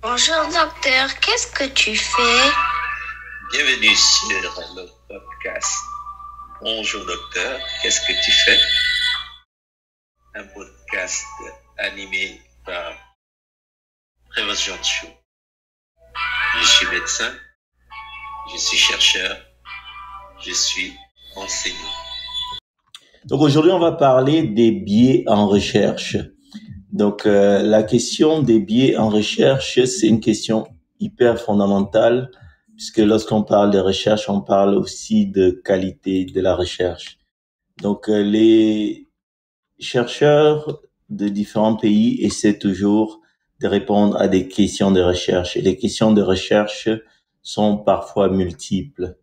Bonjour docteur, qu'est-ce que tu fais? Bienvenue sur le podcast. Bonjour docteur, qu'est-ce que tu fais? Un podcast animé par Prévention Show. Je suis médecin, je suis chercheur, je suis enseignant. Donc aujourd'hui, on va parler des biais en recherche. Donc la question des biais en recherche, c'est une question hyper fondamentale puisque lorsqu'on parle de recherche, on parle aussi de qualité de la recherche. Donc les chercheurs de différents pays essaient toujours de répondre à des questions de recherche et les questions de recherche sont parfois multiples.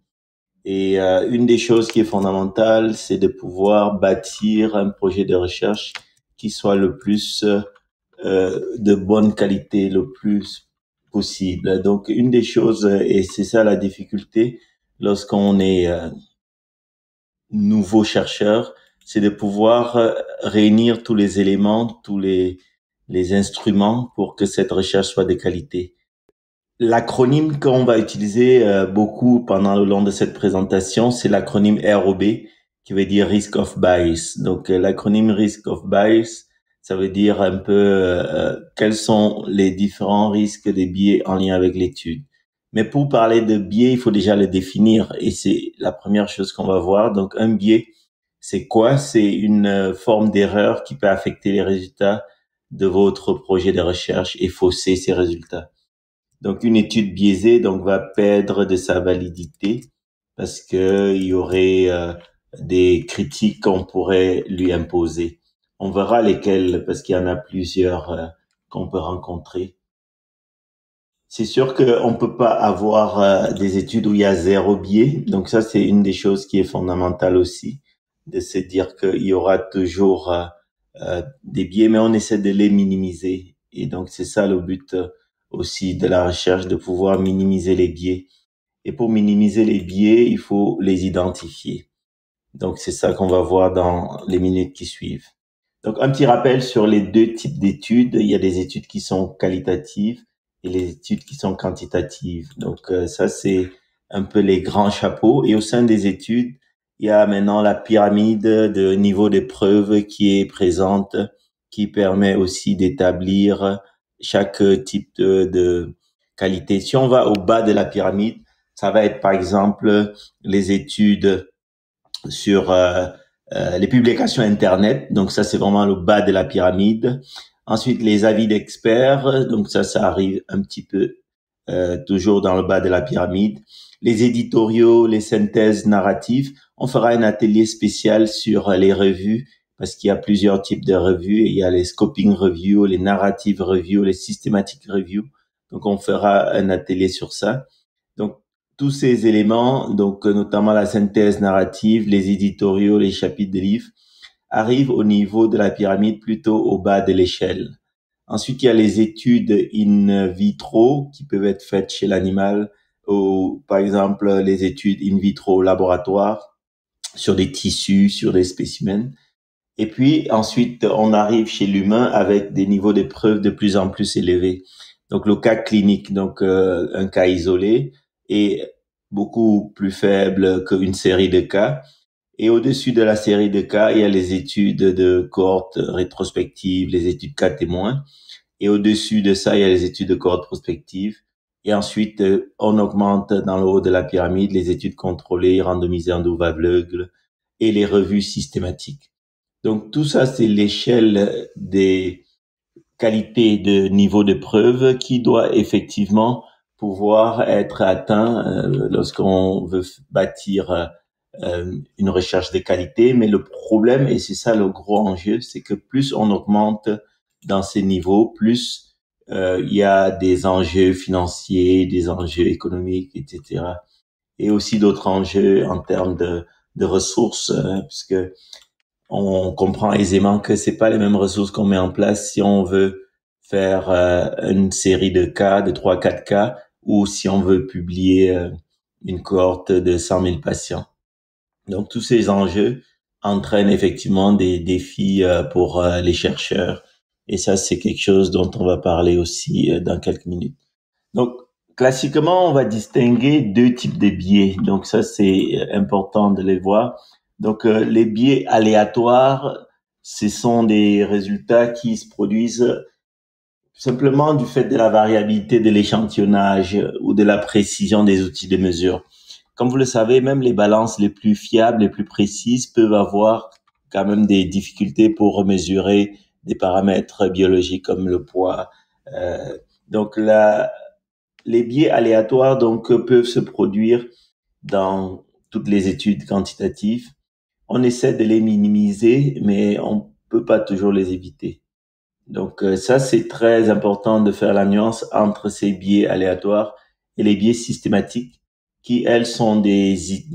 Et une des choses qui est fondamentale, c'est de pouvoir bâtir un projet de recherche qui soit le plus de bonne qualité, le plus possible. Donc, une des choses, et c'est ça la difficulté lorsqu'on est nouveau chercheur, c'est de pouvoir réunir tous les éléments, tous les instruments pour que cette recherche soit de qualité. L'acronyme qu'on va utiliser beaucoup pendant le long de cette présentation, c'est l'acronyme ROB, qui veut dire Risk of Bias. Donc, l'acronyme Risk of Bias, ça veut dire un peu quels sont les différents risques des biais en lien avec l'étude. Mais pour parler de biais, il faut déjà le définir et c'est la première chose qu'on va voir. Donc, un biais, c'est quoi? C'est une forme d'erreur qui peut affecter les résultats de votre projet de recherche et fausser ces résultats. Donc, une étude biaisée va perdre de sa validité parce que il y aurait des critiques qu'on pourrait lui imposer. On verra lesquelles parce qu'il y en a plusieurs qu'on peut rencontrer. C'est sûr qu'on peut pas avoir des études où il y a zéro biais. Donc ça, c'est une des choses qui est fondamentale aussi, de se dire qu'il y aura toujours des biais, mais on essaie de les minimiser. Et donc c'est ça le but aussi de la recherche, de pouvoir minimiser les biais. Et pour minimiser les biais, il faut les identifier. Donc c'est ça qu'on va voir dans les minutes qui suivent. Donc un petit rappel sur les deux types d'études. Il y a des études qui sont qualitatives et les études qui sont quantitatives. Donc ça c'est un peu les grands chapeaux. Et au sein des études, il y a maintenant la pyramide de niveau de preuve qui est présente, qui permet aussi d'établir chaque type de qualité. Si on va au bas de la pyramide, ça va être par exemple les études sur les publications Internet. Donc ça, c'est vraiment le bas de la pyramide. Ensuite, les avis d'experts. Donc ça arrive un petit peu toujours dans le bas de la pyramide. Les éditoriaux, les synthèses narratives. On fera un atelier spécial sur les revues parce qu'il y a plusieurs types de revues. Il y a les scoping reviews, les narrative reviews, les systematic reviews. Donc on fera un atelier sur ça. Donc tous ces éléments, donc notamment la synthèse narrative, les éditoriaux, les chapitres de livres, arrivent au niveau de la pyramide, plutôt au bas de l'échelle. Ensuite, il y a les études in vitro qui peuvent être faites chez l'animal, ou par exemple les études in vitro au laboratoire sur des tissus, sur des spécimens. Et puis ensuite, on arrive chez l'humain avec des niveaux de preuves de plus en plus élevés. Donc le cas clinique, donc un cas isolé, est beaucoup plus faible qu'une série de cas. Et au-dessus de la série de cas, il y a les études de cohorte rétrospectives, les études cas témoins. Et au-dessus de ça, il y a les études de cohorte prospectives. Et ensuite, on augmente dans le haut de la pyramide les études contrôlées, randomisées en double aveugle et les revues systématiques. Donc tout ça, c'est l'échelle des qualités de niveau de preuve qui doit effectivement pouvoir être atteint lorsqu'on veut bâtir une recherche de qualité. Mais le problème, et c'est ça le gros enjeu, c'est que plus on augmente dans ces niveaux, plus il y a des enjeux financiers, des enjeux économiques, etc. Et aussi d'autres enjeux en termes de ressources, puisque on comprend aisément que c'est pas les mêmes ressources qu'on met en place si on veut faire une série de cas, de 3-4 cas, ou si on veut publier une cohorte de 100 000 patients. Donc, tous ces enjeux entraînent effectivement des défis pour les chercheurs. Et ça, c'est quelque chose dont on va parler aussi dans quelques minutes. Donc, classiquement, on va distinguer deux types de biais. Donc, ça, c'est important de les voir. Donc, les biais aléatoires, ce sont des résultats qui se produisent simplement du fait de la variabilité de l'échantillonnage ou de la précision des outils de mesure. Comme vous le savez, même les balances les plus fiables, les plus précises peuvent avoir quand même des difficultés pour mesurer des paramètres biologiques comme le poids. Donc, les biais aléatoires peuvent se produire dans toutes les études quantitatives. On essaie de les minimiser, mais on peut pas toujours les éviter. Donc ça, c'est très important de faire la nuance entre ces biais aléatoires et les biais systématiques qui, elles, sont des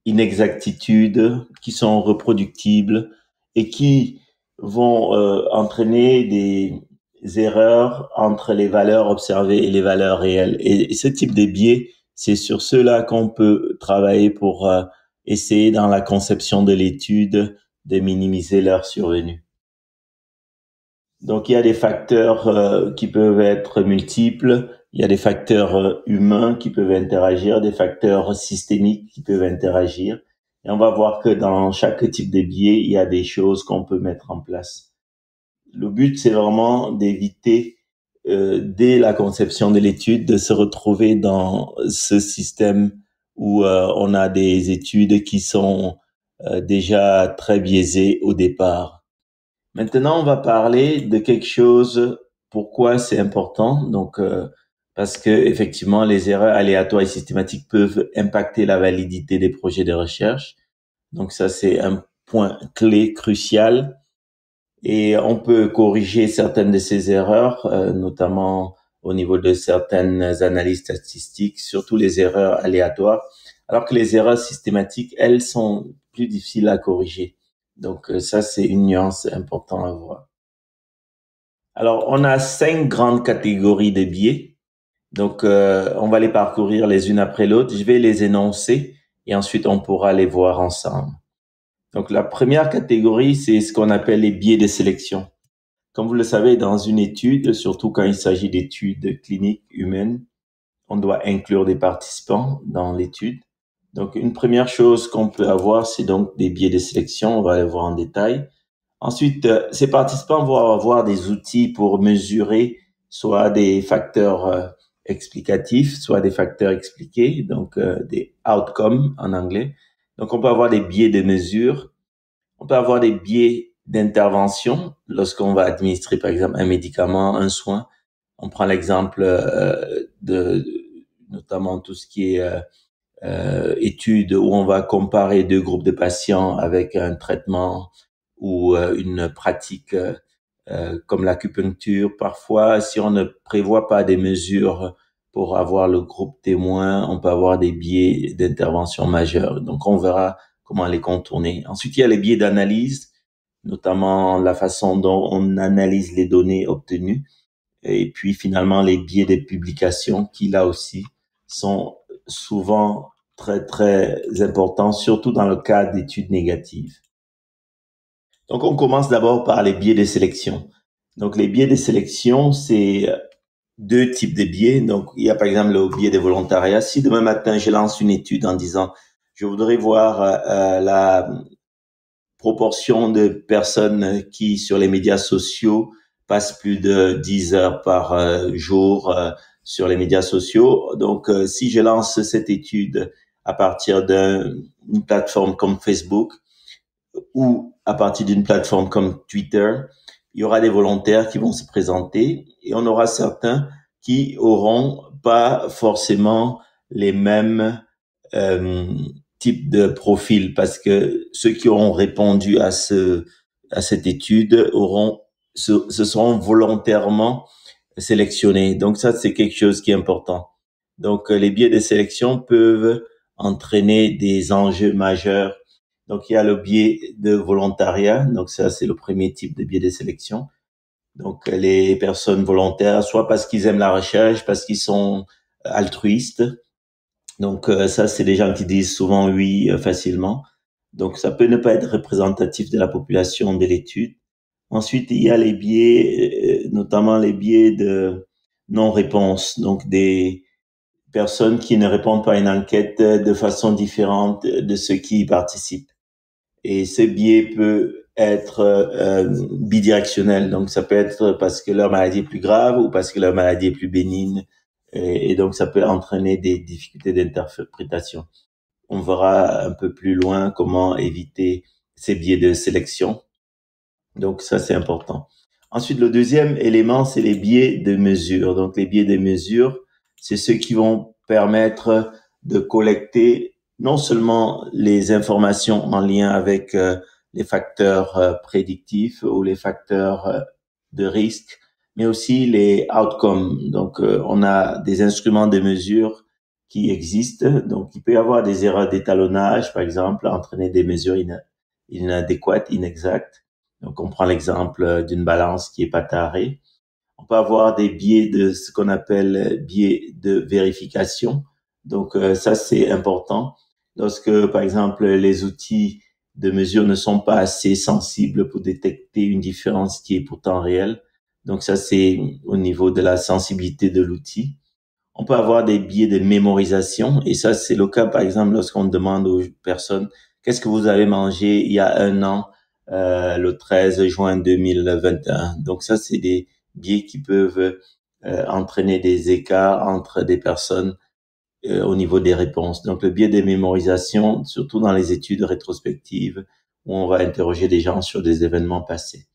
inexactitudes qui sont reproductibles et qui vont entraîner des erreurs entre les valeurs observées et les valeurs réelles. Et ce type de biais, c'est sur ceux-là qu'on peut travailler pour essayer dans la conception de l'étude de minimiser leur survenue. Donc, il y a des facteurs qui peuvent être multiples, il y a des facteurs humains qui peuvent interagir, des facteurs systémiques qui peuvent interagir. Et on va voir que dans chaque type de biais, il y a des choses qu'on peut mettre en place. Le but, c'est vraiment d'éviter, dès la conception de l'étude, de se retrouver dans ce système où on a des études qui sont déjà très biaisées au départ. Maintenant, on va parler de quelque chose, pourquoi c'est important. Donc, parce que effectivement, les erreurs aléatoires et systématiques peuvent impacter la validité des projets de recherche. Donc, ça, c'est un point clé crucial. Et on peut corriger certaines de ces erreurs, notamment au niveau de certaines analyses statistiques, surtout les erreurs aléatoires, alors que les erreurs systématiques, elles, sont plus difficiles à corriger. Donc ça, c'est une nuance importante à voir. Alors, on a 5 grandes catégories de biais. Donc, on va les parcourir les unes après l'autre. Je vais les énoncer et ensuite, on pourra les voir ensemble. Donc, la première catégorie, c'est ce qu'on appelle les biais de sélection. Comme vous le savez, dans une étude, surtout quand il s'agit d'études cliniques humaines, on doit inclure des participants dans l'étude. Donc, une première chose qu'on peut avoir, c'est donc des biais de sélection. On va les voir en détail. Ensuite, ces participants vont avoir des outils pour mesurer soit des facteurs explicatifs, soit des facteurs expliqués, donc des outcomes en anglais. Donc, on peut avoir des biais de mesure. On peut avoir des biais d'intervention lorsqu'on va administrer, par exemple, un médicament, un soin. On prend l'exemple de notamment tout ce qui est études où on va comparer deux groupes de patients avec un traitement ou une pratique comme l'acupuncture. Parfois, si on ne prévoit pas des mesures pour avoir le groupe témoin, on peut avoir des biais d'intervention majeurs. Donc, on verra comment les contourner. Ensuite, il y a les biais d'analyse, notamment la façon dont on analyse les données obtenues. Et puis, finalement, les biais de publication qui, là aussi, sont souvent très, très importants, surtout dans le cas d'études négatives. Donc, on commence d'abord par les biais de sélection. Donc, les biais de sélection, c'est deux types de biais. Donc, il y a par exemple le biais de volontariat. Si demain matin, je lance une étude en disant, je voudrais voir la proportion de personnes qui, sur les médias sociaux, passent plus de 10 heures par jour sur les médias sociaux. Donc, si je lance cette étude à partir d'une plateforme comme Facebook ou à partir d'une plateforme comme Twitter, il y aura des volontaires qui vont se présenter et on aura certains qui auront pas forcément les mêmes types de profils parce que ceux qui auront répondu à cette étude se seront volontairement sélectionnés. Donc ça, c'est quelque chose qui est important. Donc les biais de sélection peuvent entraîner des enjeux majeurs. Donc il y a le biais de volontariat. Donc ça, c'est le premier type de biais de sélection. Donc les personnes volontaires, soit parce qu'ils aiment la recherche, parce qu'ils sont altruistes. Donc ça, c'est des gens qui disent souvent oui facilement. Donc ça peut ne pas être représentatif de la population de l'étude. Ensuite, il y a les biais, notamment les biais non-réponse, donc des personnes qui ne répondent pas à une enquête de façon différente de ceux qui y participent. Et ce biais peut être bidirectionnel, donc ça peut être parce que leur maladie est plus grave ou parce que leur maladie est plus bénigne, et donc ça peut entraîner des difficultés d'interprétation. On verra un peu plus loin comment éviter ces biais de sélection. Donc ça, c'est important. Ensuite, le deuxième élément, c'est les biais de mesure. Donc les biais de mesure, c'est ceux qui vont permettre de collecter non seulement les informations en lien avec les facteurs prédictifs ou les facteurs de risque, mais aussi les outcomes. Donc on a des instruments de mesure qui existent. Donc il peut y avoir des erreurs d'étalonnage, par exemple, entraîner des mesures inadéquates, inexactes. Donc, on prend l'exemple d'une balance qui est pas tarée. On peut avoir des biais de ce qu'on appelle biais de vérification. Donc, ça, c'est important. Lorsque, par exemple, les outils de mesure ne sont pas assez sensibles pour détecter une différence qui est pourtant réelle. Donc, ça, c'est au niveau de la sensibilité de l'outil. On peut avoir des biais de mémorisation. Et ça, c'est le cas, par exemple, lorsqu'on demande aux personnes qu'est-ce que vous avez mangé il y a un an, le 13 juin 2021. Donc ça, c'est des biais qui peuvent entraîner des écarts entre des personnes au niveau des réponses. Donc le biais de mémorisation, surtout dans les études rétrospectives, où on va interroger des gens sur des événements passés.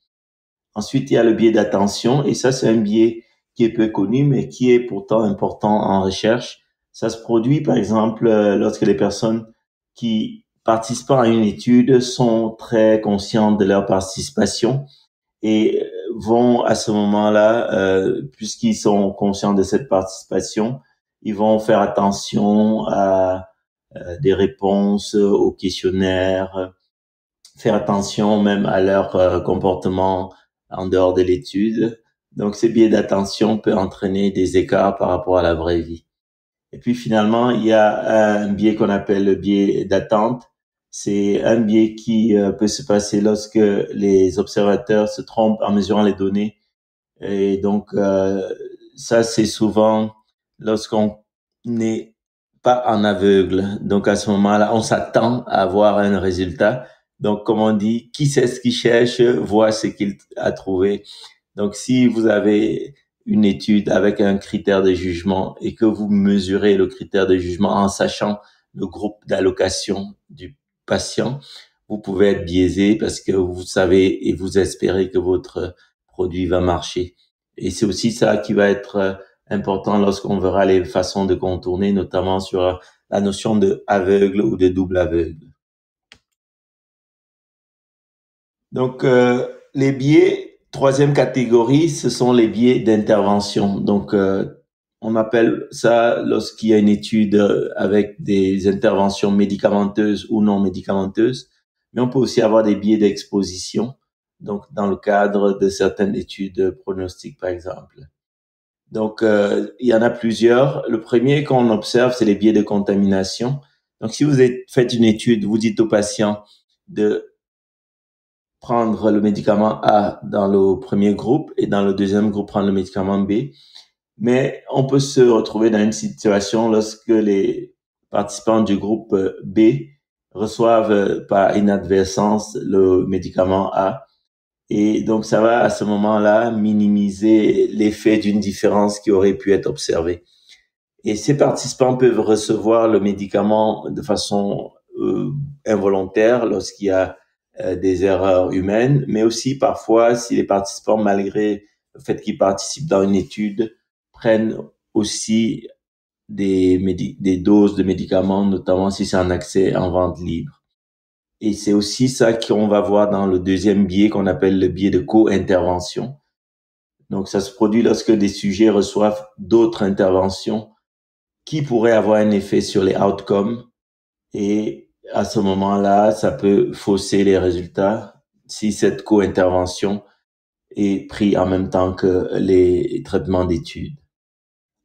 Ensuite, il y a le biais d'attention, et ça, c'est un biais qui est peu connu, mais qui est pourtant important en recherche. Ça se produit, par exemple, lorsque les personnes qui participant à une étude sont très conscientes de leur participation et vont à ce moment-là, puisqu'ils sont conscients de cette participation, ils vont faire attention à des réponses aux questionnaires, faire attention même à leur comportement en dehors de l'étude. Donc, ce biais d'attention peut entraîner des écarts par rapport à la vraie vie. Et puis finalement, il y a un biais qu'on appelle le biais d'attente. C'est un biais qui peut se passer lorsque les observateurs se trompent en mesurant les données. Et donc, ça, c'est souvent lorsqu'on n'est pas en aveugle. Donc, à ce moment-là, on s'attend à avoir un résultat. Donc, comme on dit, qui sait ce qu'il cherche, voit ce qu'il a trouvé. Donc, si vous avez une étude avec un critère de jugement et que vous mesurez le critère de jugement en sachant le groupe d'allocation du patient, vous pouvez être biaisé parce que vous savez et vous espérez que votre produit va marcher. Et c'est aussi ça qui va être important lorsqu'on verra les façons de contourner, notamment sur la notion de aveugle ou de double aveugle. Donc, les biais, troisième catégorie, ce sont les biais d'intervention. Donc, on appelle ça lorsqu'il y a une étude avec des interventions médicamenteuses ou non médicamenteuses. Mais on peut aussi avoir des biais d'exposition. Donc, dans le cadre de certaines études pronostiques, par exemple. Donc, il y en a plusieurs. Le premier qu'on observe, c'est les biais de contamination. Donc, si vous faites une étude, vous dites au patient de prendre le médicament A dans le premier groupe et dans le deuxième groupe prendre le médicament B. Mais on peut se retrouver dans une situation lorsque les participants du groupe B reçoivent par inadvertance le médicament A. Et donc, ça va à ce moment-là minimiser l'effet d'une différence qui aurait pu être observée. Et ces participants peuvent recevoir le médicament de façon involontaire lorsqu'il y a des erreurs humaines, mais aussi parfois si les participants, malgré le fait qu'ils participent dans une étude, prennent aussi des doses de médicaments, notamment si c'est un accès en vente libre. Et c'est aussi ça qu'on va voir dans le deuxième biais qu'on appelle le biais de co-intervention. Donc, ça se produit lorsque des sujets reçoivent d'autres interventions qui pourraient avoir un effet sur les outcomes. Et à ce moment-là, ça peut fausser les résultats si cette co-intervention est prise en même temps que les traitements d'études.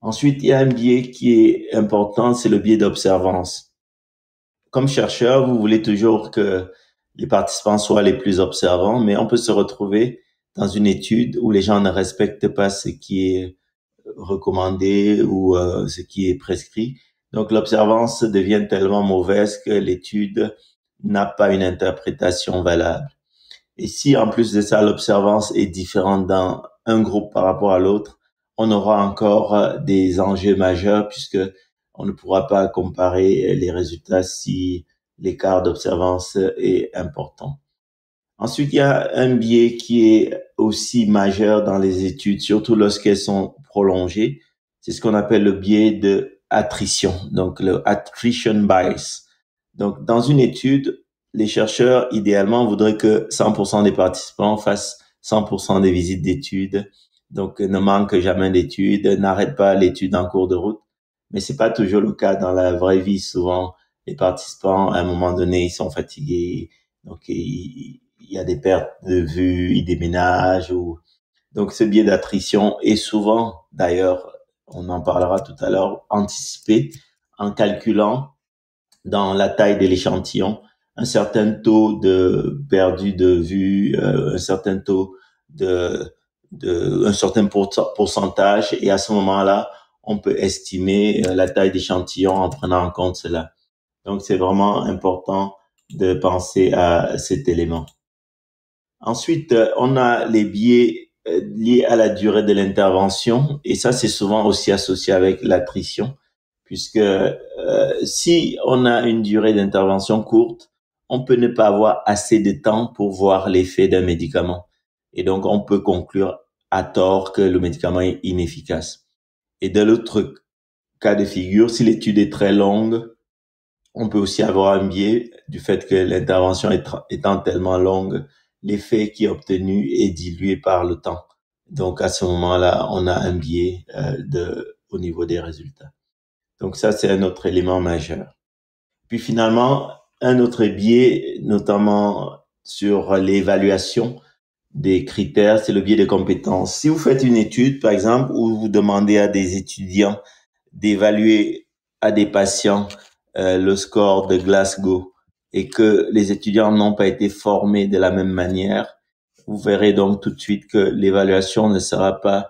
Ensuite, il y a un biais qui est important, c'est le biais d'observance. Comme chercheur, vous voulez toujours que les participants soient les plus observants, mais on peut se retrouver dans une étude où les gens ne respectent pas ce qui est recommandé ou ce qui est prescrit. Donc l'observance devient tellement mauvaise que l'étude n'a pas une interprétation valable. Et si en plus de ça, l'observance est différente dans un groupe par rapport à l'autre, on aura encore des enjeux majeurs puisque on ne pourra pas comparer les résultats si l'écart d'observance est important. Ensuite, il y a un biais qui est aussi majeur dans les études, surtout lorsqu'elles sont prolongées. C'est ce qu'on appelle le biais de attrition, donc le attrition bias. Donc, dans une étude, les chercheurs, idéalement, voudraient que 100% des participants fassent 100% des visites d'études. Donc, ne manquent jamais d'études, n'arrêtent pas l'étude en cours de route. Mais c'est pas toujours le cas dans la vraie vie. Souvent, les participants, à un moment donné, ils sont fatigués. Donc, il y a des pertes de vue, ils déménagent ou, donc ce biais d'attrition est souvent, d'ailleurs, on en parlera tout à l'heure, anticipé en calculant dans la taille de l'échantillon un certain taux de perdu de vue, un certain taux un certain pourcentage, et à ce moment-là, on peut estimer la taille d'échantillon en prenant en compte cela. Donc, c'est vraiment important de penser à cet élément. Ensuite, on a les biais liés à la durée de l'intervention, et ça, c'est souvent aussi associé avec l'attrition, puisque si on a une durée d'intervention courte, on peut ne pas avoir assez de temps pour voir l'effet d'un médicament. Et donc, on peut conclure à tort que le médicament est inefficace. Et de l'autre cas de figure, si l'étude est très longue, on peut aussi avoir un biais du fait que l'intervention étant tellement longue, l'effet qui est obtenu est dilué par le temps. Donc, à ce moment-là, on a un biais au niveau des résultats. Donc, ça, c'est un autre élément majeur. Puis finalement, un autre biais, notamment sur l'évaluation des critères, c'est le biais de compétences. Si vous faites une étude, par exemple, où vous demandez à des étudiants d'évaluer à des patients le score de Glasgow et que les étudiants n'ont pas été formés de la même manière, vous verrez donc tout de suite que l'évaluation ne sera pas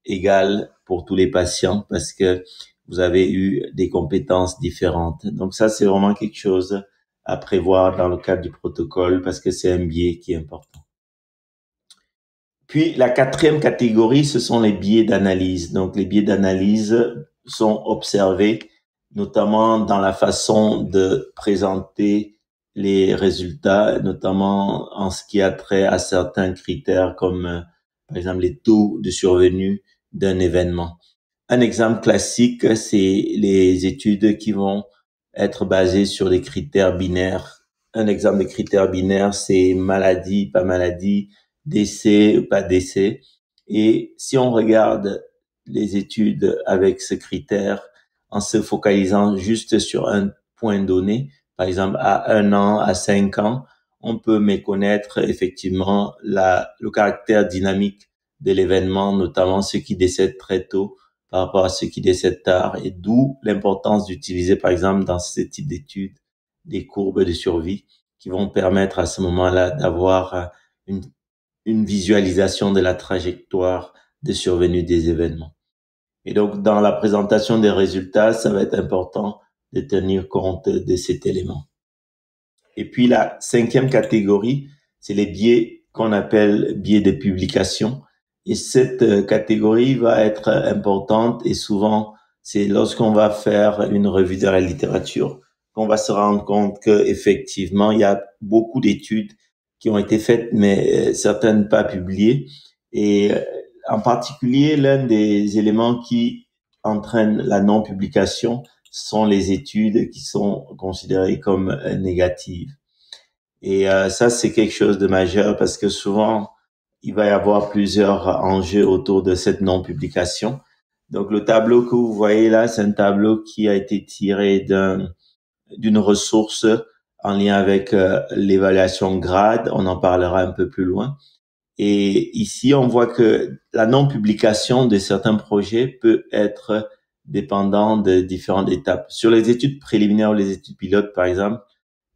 égale pour tous les patients parce que vous avez eu des compétences différentes. Donc ça, c'est vraiment quelque chose à prévoir dans le cadre du protocole parce que c'est un biais qui est important. Puis la quatrième catégorie, ce sont les biais d'analyse. Donc les biais d'analyse sont observés notamment dans la façon de présenter les résultats, notamment en ce qui a trait à certains critères comme par exemple les taux de survenue d'un événement. Un exemple classique, c'est les études qui vont être basées sur des critères binaires. Un exemple de critères binaires, c'est maladie, pas maladie, décès, pas décès. Et si on regarde les études avec ce critère, en se focalisant juste sur un point donné, par exemple à 1 an, à 5 ans, on peut méconnaître effectivement le caractère dynamique de l'événement, notamment ceux qui décèdent très tôt par rapport à ceux qui décèdent tard, et d'où l'importance d'utiliser, par exemple, dans ce type d'études, des courbes de survie qui vont permettre à ce moment-là d'avoir une visualisation de la trajectoire de survenue des événements. Et donc, dans la présentation des résultats, ça va être important de tenir compte de cet élément. Et puis, la cinquième catégorie, c'est les biais qu'on appelle biais de publication. Et cette catégorie va être importante et souvent, c'est lorsqu'on va faire une revue de la littérature qu'on va se rendre compte que effectivement, il y a beaucoup d'études qui ont été faites, mais certaines pas publiées. Et en particulier, l'un des éléments qui entraîne la non-publication sont les études qui sont considérées comme négatives. Et ça, c'est quelque chose de majeur parce que souvent, il va y avoir plusieurs enjeux autour de cette non-publication. Donc, le tableau que vous voyez là, c'est un tableau qui a été tiré d'une ressource en lien avec l'évaluation GRADE. On en parlera un peu plus loin. Et ici, on voit que la non-publication de certains projets peut être dépendant de différentes étapes. Sur les études préliminaires ou les études pilotes, par exemple,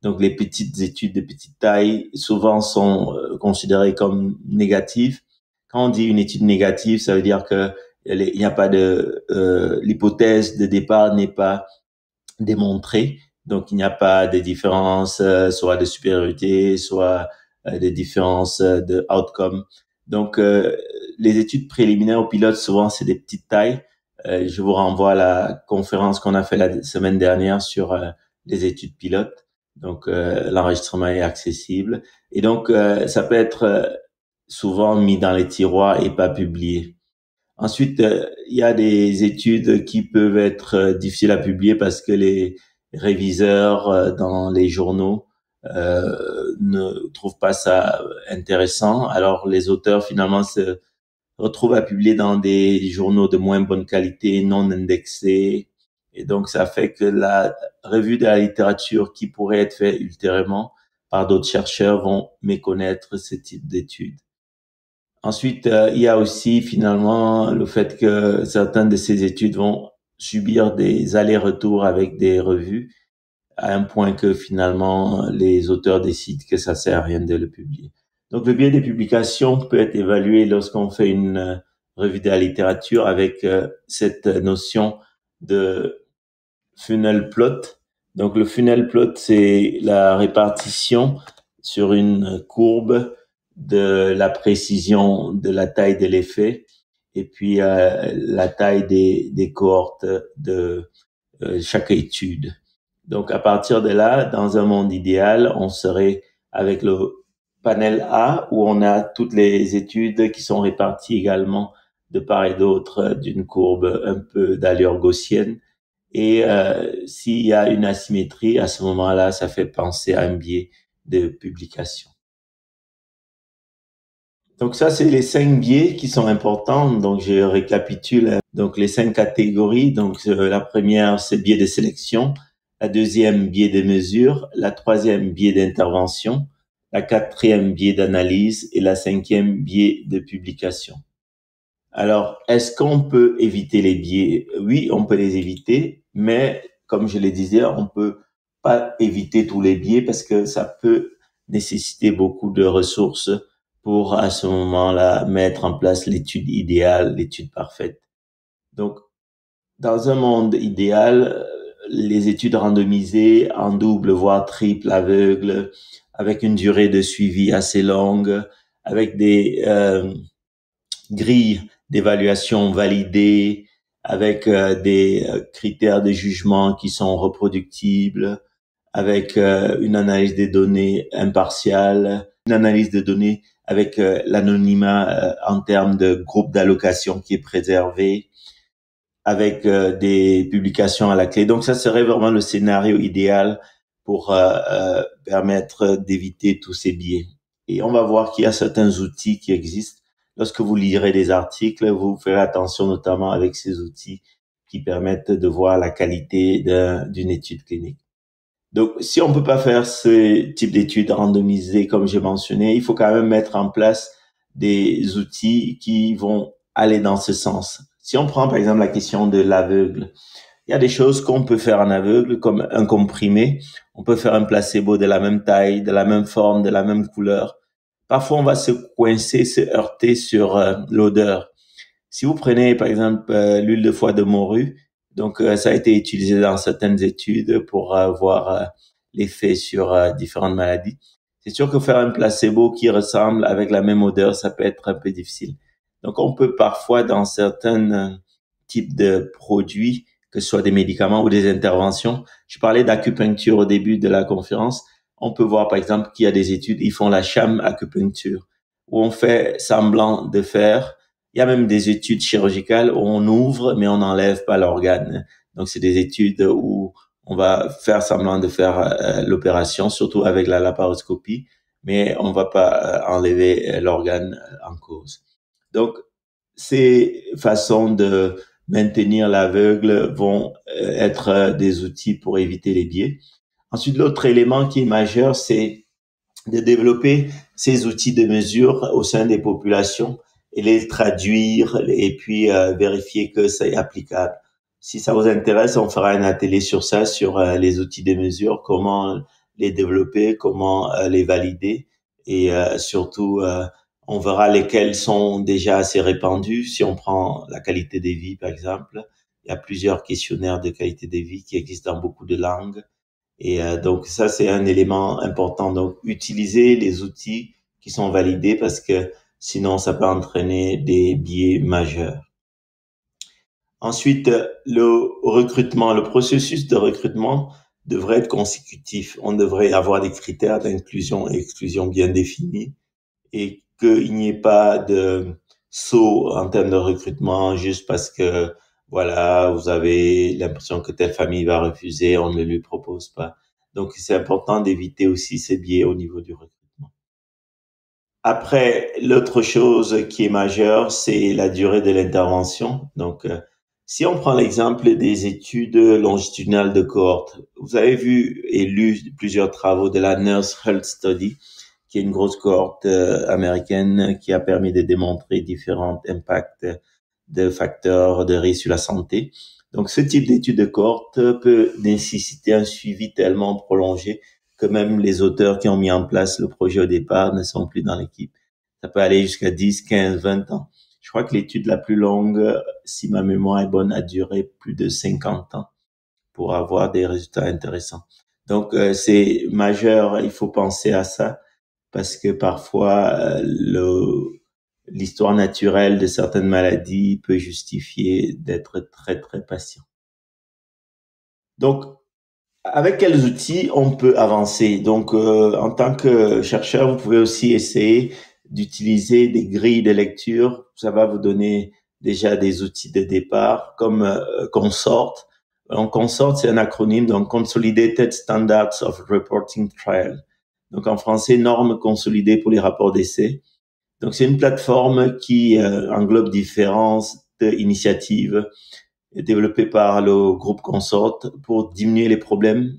donc les petites études de petite taille souvent sont considérées comme négatives. Quand on dit une étude négative, ça veut dire que Il n'y a pas de l'hypothèse de départ n'est pas démontrée, donc il n'y a pas de différence soit de supériorité, soit de différence de outcome. Donc les études préliminaires au pilote, souvent c'est des petites tailles. Je vous renvoie à la conférence qu'on a fait la semaine dernière sur les études pilotes. Donc l'enregistrement est accessible et donc ça peut être souvent mis dans les tiroirs et pas publié. Ensuite, il y a des études qui peuvent être difficiles à publier parce que les réviseurs dans les journaux ne trouvent pas ça intéressant. Alors, les auteurs finalement se retrouvent à publier dans des journaux de moins bonne qualité, non indexés. Et donc, ça fait que la revue de la littérature qui pourrait être faite ultérieurement par d'autres chercheurs vont méconnaître ce type d'études. Ensuite, il y a aussi finalement le fait que certaines de ces études vont subir des allers-retours avec des revues à un point que finalement les auteurs décident que ça sert à rien de le publier. Donc le biais des publications peut être évalué lorsqu'on fait une revue de la littérature avec cette notion de funnel plot. Donc le funnel plot, c'est la répartition sur une courbe de la précision de la taille de l'effet et puis la taille des cohortes de chaque étude. Donc à partir de là, dans un monde idéal, on serait avec le panel A où on a toutes les études qui sont réparties également de part et d'autre d'une courbe un peu d'allure gaussienne. Et s'il y a une asymétrie, à ce moment-là, ça fait penser à un biais de publication. Donc ça, c'est les 5 biais qui sont importants. Donc je récapitule. Donc les 5 catégories. Donc la première, c'est biais de sélection. La deuxième, biais de mesure. La troisième, biais d'intervention. La quatrième, biais d'analyse. Et la cinquième, biais de publication. Alors, est-ce qu'on peut éviter les biais? Oui, on peut les éviter, mais comme je le disais, on peut pas éviter tous les biais parce que ça peut nécessiter beaucoup de ressources pour à ce moment-là mettre en place l'étude idéale, l'étude parfaite. Donc, dans un monde idéal, les études randomisées en double, voire triple aveugle, avec une durée de suivi assez longue, avec des grilles d'évaluation validées, avec des critères de jugement qui sont reproductibles, avec une analyse des données impartiale, une analyse de données avec l'anonymat en termes de groupe d'allocation qui est préservé, avec des publications à la clé. Donc ça serait vraiment le scénario idéal pour permettre d'éviter tous ces biais. Et on va voir qu'il y a certains outils qui existent. Lorsque vous lirez des articles, vous ferez attention notamment avec ces outils qui permettent de voir la qualité d'une étude clinique. Donc, si on peut pas faire ce type d'études randomisées comme j'ai mentionné, il faut quand même mettre en place des outils qui vont aller dans ce sens. Si on prend par exemple la question de l'aveugle, il y a des choses qu'on peut faire en aveugle comme un comprimé. On peut faire un placebo de la même taille, de la même forme, de la même couleur. Parfois, on va se coincer, se heurter sur l'odeur. Si vous prenez par exemple l'huile de foie de morue, donc ça a été utilisé dans certaines études pour voir l'effet sur différentes maladies. C'est sûr que faire un placebo qui ressemble avec la même odeur, ça peut être un peu difficile. Donc on peut parfois dans certains types de produits, que ce soit des médicaments ou des interventions, je parlais d'acupuncture au début de la conférence, on peut voir par exemple qu'il y a des études, ils font la sham acupuncture, où on fait semblant de faire. Il y a même des études chirurgicales où on ouvre, mais on n'enlève pas l'organe. Donc, c'est des études où on va faire semblant de faire l'opération, surtout avec la laparoscopie, mais on va pas enlever l'organe en cause. Donc, ces façons de maintenir l'aveugle vont être des outils pour éviter les biais. Ensuite, l'autre élément qui est majeur, c'est de développer ces outils de mesure au sein des populations et les traduire et puis vérifier que c'est applicable. Si ça vous intéresse, on fera un atelier sur ça, sur les outils de mesure, comment les développer, comment les valider et surtout On verra lesquels sont déjà assez répandus. Si on prend la qualité des vies, par exemple, il y a plusieurs questionnaires de qualité des vies qui existent dans beaucoup de langues. Et donc ça, c'est un élément important. Donc, utiliser les outils qui sont validés parce que sinon, ça peut entraîner des biais majeurs. Ensuite, le recrutement, le processus de recrutement devrait être consécutif. On devrait avoir des critères d'inclusion et exclusion bien définis et qu'il n'y ait pas de saut en termes de recrutement juste parce que, voilà, vous avez l'impression que telle famille va refuser, on ne lui propose pas. Donc, c'est important d'éviter aussi ces biais au niveau du recrutement. Après, l'autre chose qui est majeure, c'est la durée de l'intervention. Donc, si on prend l'exemple des études longitudinales de cohorte, vous avez vu et lu plusieurs travaux de la Nurse Health Study, qui est une grosse cohorte américaine qui a permis de démontrer différents impacts de facteurs de risque sur la santé. Donc, ce type d'étude de cohorte peut nécessiter un suivi tellement prolongé que même les auteurs qui ont mis en place le projet au départ ne sont plus dans l'équipe. Ça peut aller jusqu'à 10, 15, 20 ans. Je crois que l'étude la plus longue, si ma mémoire est bonne, a duré plus de 50 ans pour avoir des résultats intéressants. Donc, c'est majeur, il faut penser à ça parce que parfois, l'histoire naturelle de certaines maladies peut justifier d'être très, très patient. Donc, avec quels outils on peut avancer? Donc, en tant que chercheur, vous pouvez aussi essayer d'utiliser des grilles de lecture. Ça va vous donner déjà des outils de départ comme CONSORT. Donc, CONSORT, c'est un acronyme, donc Consolidated Standards of Reporting Trial. Donc, en français, normes consolidées pour les rapports d'essai. Donc, c'est une plateforme qui englobe différentes initiatives développées par le groupe Consort pour diminuer les problèmes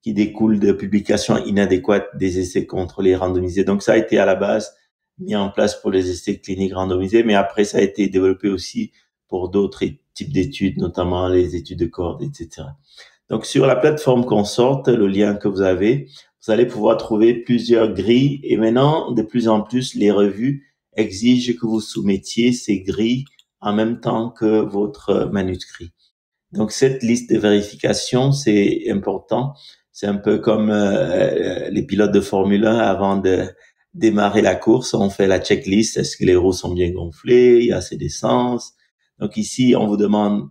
qui découlent de publications inadéquates des essais contrôlés et randomisés. Donc, ça a été à la base mis en place pour les essais cliniques randomisés, mais après, ça a été développé aussi pour d'autres types d'études, notamment les études de cohorte, etc. Donc, sur la plateforme Consort, le lien que vous avez, vous allez pouvoir trouver plusieurs grilles et maintenant, de plus en plus, les revues exigent que vous soumettiez ces grilles en même temps que votre manuscrit. Donc, cette liste de vérification, c'est important. C'est un peu comme les pilotes de Formule 1 avant de démarrer la course. On fait la checklist. Est-ce que les roues sont bien gonflées? Il y a assez d'essence. Donc, ici, on vous demande,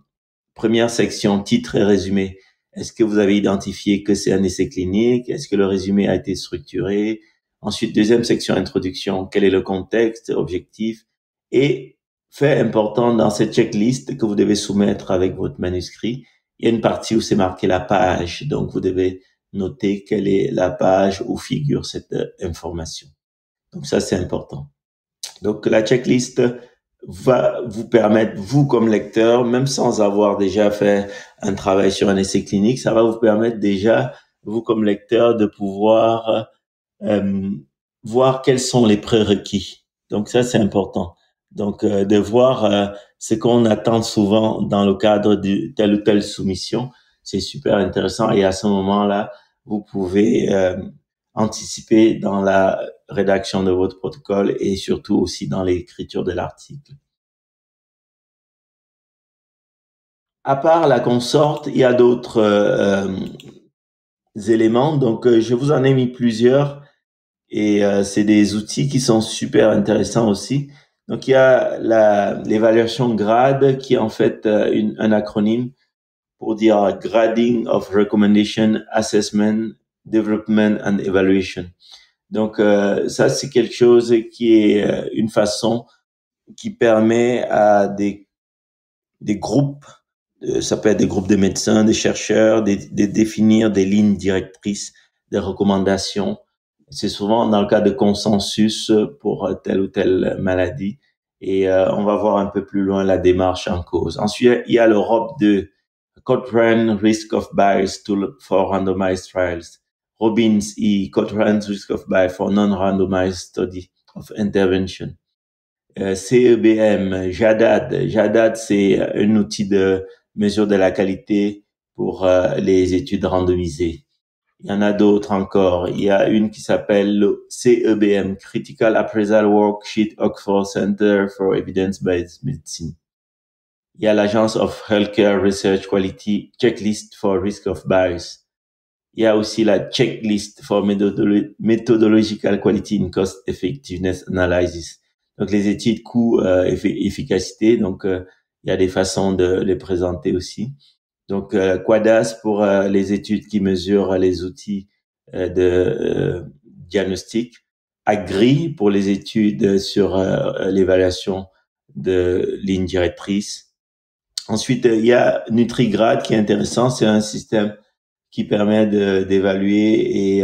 première section, titre et résumé. Est-ce que vous avez identifié que c'est un essai clinique? Est-ce que le résumé a été structuré? Ensuite, deuxième section, introduction. Quel est le contexte, objectif? Et fait important dans cette checklist que vous devez soumettre avec votre manuscrit, il y a une partie où c'est marqué la page. Donc, vous devez noter quelle est la page où figure cette information. Donc, ça, c'est important. Donc, la checklist va vous permettre, vous comme lecteur, même sans avoir déjà fait un travail sur un essai clinique, ça va vous permettre déjà, vous comme lecteur, de pouvoir voir quels sont les prérequis. Donc ça, c'est important. Donc de voir ce qu'on attend souvent dans le cadre de telle ou telle soumission, c'est super intéressant. Et à ce moment-là, vous pouvez anticiper dans la rédaction de votre protocole et surtout aussi dans l'écriture de l'article. À part la consorte, il y a d'autres éléments. Donc, je vous en ai mis plusieurs et c'est des outils qui sont super intéressants aussi. Donc, il y a l'évaluation GRADE qui est en fait un acronyme pour dire Grading of Recommendation, Assessment, Development and Evaluation. Donc, ça, c'est quelque chose qui est une façon qui permet à des groupes, ça peut être des groupes de médecins, des chercheurs, de définir des lignes directrices, des recommandations. C'est souvent dans le cas de consensus pour telle ou telle maladie. Et on va voir un peu plus loin la démarche en cause. Ensuite, il y a l'Europe de Cochrane Risk of Bias Tool for Randomized Trials. Robbins et Cochrane's Risk of Bias for Non-Randomized Study of Intervention. CEBM, JADAD. JADAD, c'est un outil de mesure de la qualité pour les études randomisées. Il y en a d'autres encore. Il y a une qui s'appelle le CEBM, Critical Appraisal Worksheet, Oxford Center for Evidence-Based Medicine. Il y a l'Agence of Healthcare Research Quality Checklist for Risk of Bias. Il y a aussi la Checklist for Methodological Quality and Cost Effectiveness Analysis. Donc, les études coût, efficacité. Donc, il y a des façons de les présenter aussi. Donc, Quadas pour les études qui mesurent les outils de diagnostic. Agri pour les études sur l'évaluation de lignes directrices. Ensuite, il y a Nutrigrad qui est intéressant. C'est un système qui permet d'évaluer et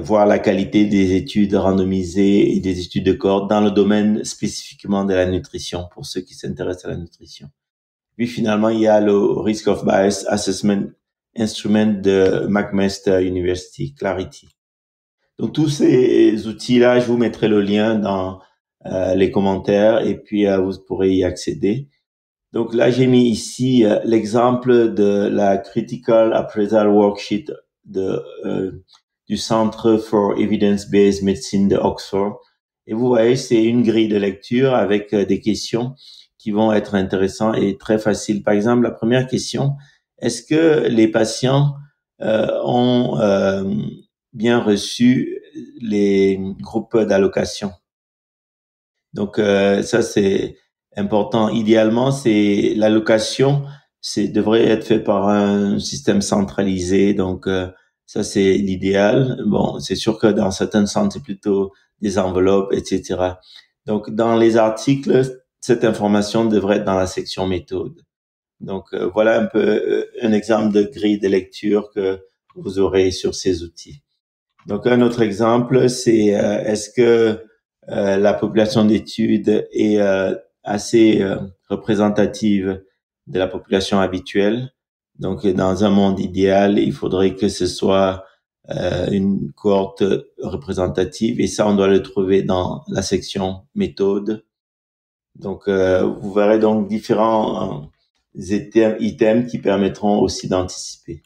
voir la qualité des études randomisées et des études de cohorte dans le domaine spécifiquement de la nutrition, pour ceux qui s'intéressent à la nutrition. Puis finalement, il y a le Risk of Bias Assessment Instrument de McMaster University, Clarity. Donc tous ces outils-là, je vous mettrai le lien dans les commentaires et puis vous pourrez y accéder. Donc là, j'ai mis ici l'exemple de la Critical Appraisal Worksheet du Centre for Evidence-Based Medicine de Oxford. Et vous voyez, c'est une grille de lecture avec des questions qui vont être intéressantes et très faciles. Par exemple, la première question, est-ce que les patients ont bien reçu les groupes d'allocation? Donc ça, c'est important. Idéalement, c'est l'allocation, devrait être fait par un système centralisé. Donc ça, c'est l'idéal. Bon, c'est sûr que dans certains centres, c'est plutôt des enveloppes, etc. Donc dans les articles, cette information devrait être dans la section méthode. Donc voilà un peu un exemple de grille de lecture que vous aurez sur ces outils. Donc un autre exemple, c'est est-ce que la population d'études est assez représentative de la population habituelle. Donc, dans un monde idéal, il faudrait que ce soit une cohorte représentative et ça, on doit le trouver dans la section méthode. Donc, vous verrez donc différents items qui permettront aussi d'anticiper.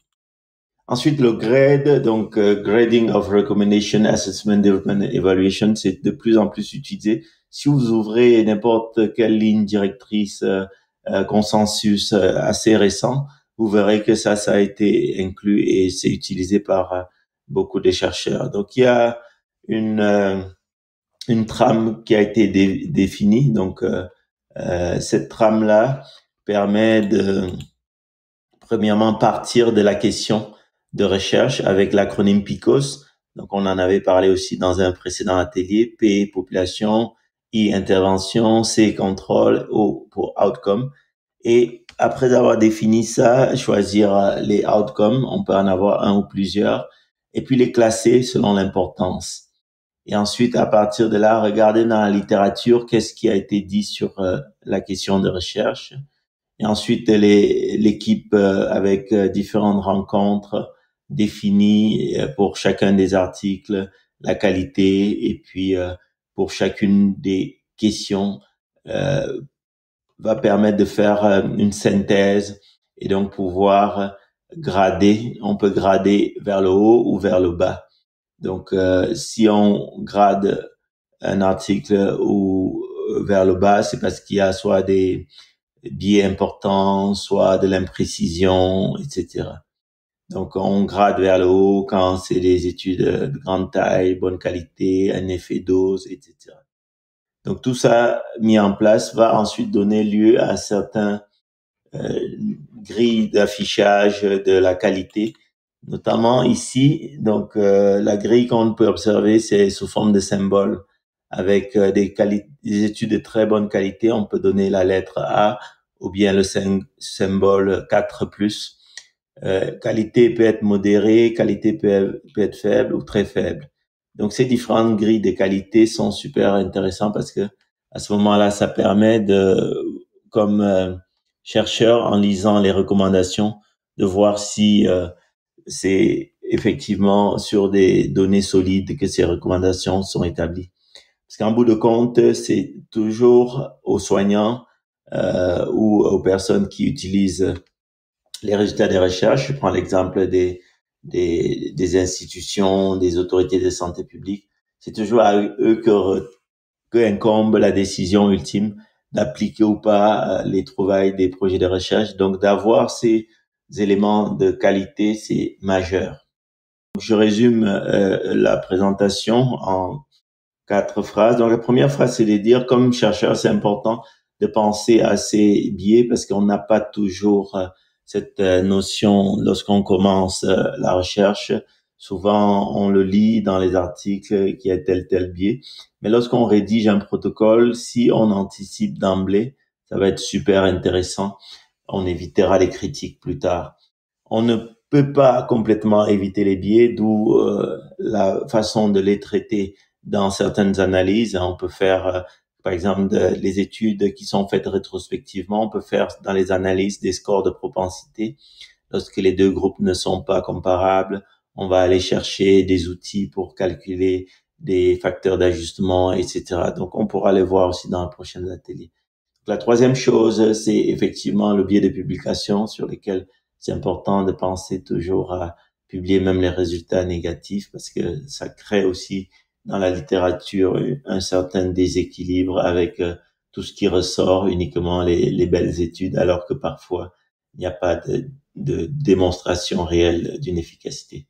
Ensuite, le GRADE, donc Grading of Recommendation, Assessment, Development and Evaluation, c'est de plus en plus utilisé. Si vous ouvrez n'importe quelle ligne directrice, consensus assez récent, vous verrez que ça a été inclus et c'est utilisé par beaucoup de chercheurs. Donc, il y a une trame qui a été définie. Donc, cette trame-là permet de, premièrement, partir de la question de recherche avec l'acronyme PICOS. Donc, on en avait parlé aussi dans un précédent atelier. P, population, I, intervention, C, contrôle, O pour outcome. Et après avoir défini ça, choisir les outcomes. On peut en avoir un ou plusieurs. Et puis les classer selon l'importance. Et ensuite, à partir de là, regarder dans la littérature qu'est-ce qui a été dit sur la question de recherche. Et ensuite, l'équipe avec différentes rencontres définies pour chacun des articles, la qualité, et puis pour chacune des questions, va permettre de faire une synthèse et donc pouvoir grader. On peut grader vers le haut ou vers le bas. Donc, si on grade un article ou vers le bas, c'est parce qu'il y a soit des biais importants, soit de l'imprécision, etc. Donc, on grade vers le haut quand c'est des études de grande taille, bonne qualité, un effet dose, etc. Donc, tout ça mis en place va ensuite donner lieu à certains grilles d'affichage de la qualité, notamment ici. Donc, la grille qu'on peut observer, c'est sous forme de symboles avec des études de très bonne qualité. On peut donner la lettre A ou bien le symbole 4+. Qualité peut être modérée, qualité peut être faible ou très faible. Donc, ces différentes grilles de qualité sont super intéressantes parce que à ce moment-là, ça permet de, comme chercheur, en lisant les recommandations, de voir si c'est effectivement sur des données solides que ces recommandations sont établies. Parce qu'en bout de compte, c'est toujours aux soignants ou aux personnes qui utilisent les résultats des recherches. Je prends l'exemple des des institutions, des autorités de santé publique. C'est toujours à eux que incombe la décision ultime d'appliquer ou pas les trouvailles des projets de recherche. Donc, d'avoir ces éléments de qualité, c'est majeur. Je résume la présentation en 4 phrases. Donc, la première phrase, c'est de dire, comme chercheur, c'est important de penser à ces biais parce qu'on n'a pas toujours cette notion lorsqu'on commence la recherche. Souvent, on le lit dans les articles qu'il y a tel biais. Mais lorsqu'on rédige un protocole, si on anticipe d'emblée, ça va être super intéressant. On évitera les critiques plus tard. On ne peut pas complètement éviter les biais, d'où la façon de les traiter dans certaines analyses. On peut faire, par exemple, les études qui sont faites rétrospectivement. On peut faire dans les analyses des scores de propensité. Lorsque les deux groupes ne sont pas comparables, on va aller chercher des outils pour calculer des facteurs d'ajustement, etc. Donc, on pourra les voir aussi dans les prochains ateliers. La troisième chose, c'est effectivement le biais de publication sur lesquels c'est important de penser toujours à publier même les résultats négatifs parce que ça crée aussi dans la littérature un certain déséquilibre avec tout ce qui ressort, uniquement les belles études, alors que parfois il n'y a pas de démonstration réelle d'une efficacité.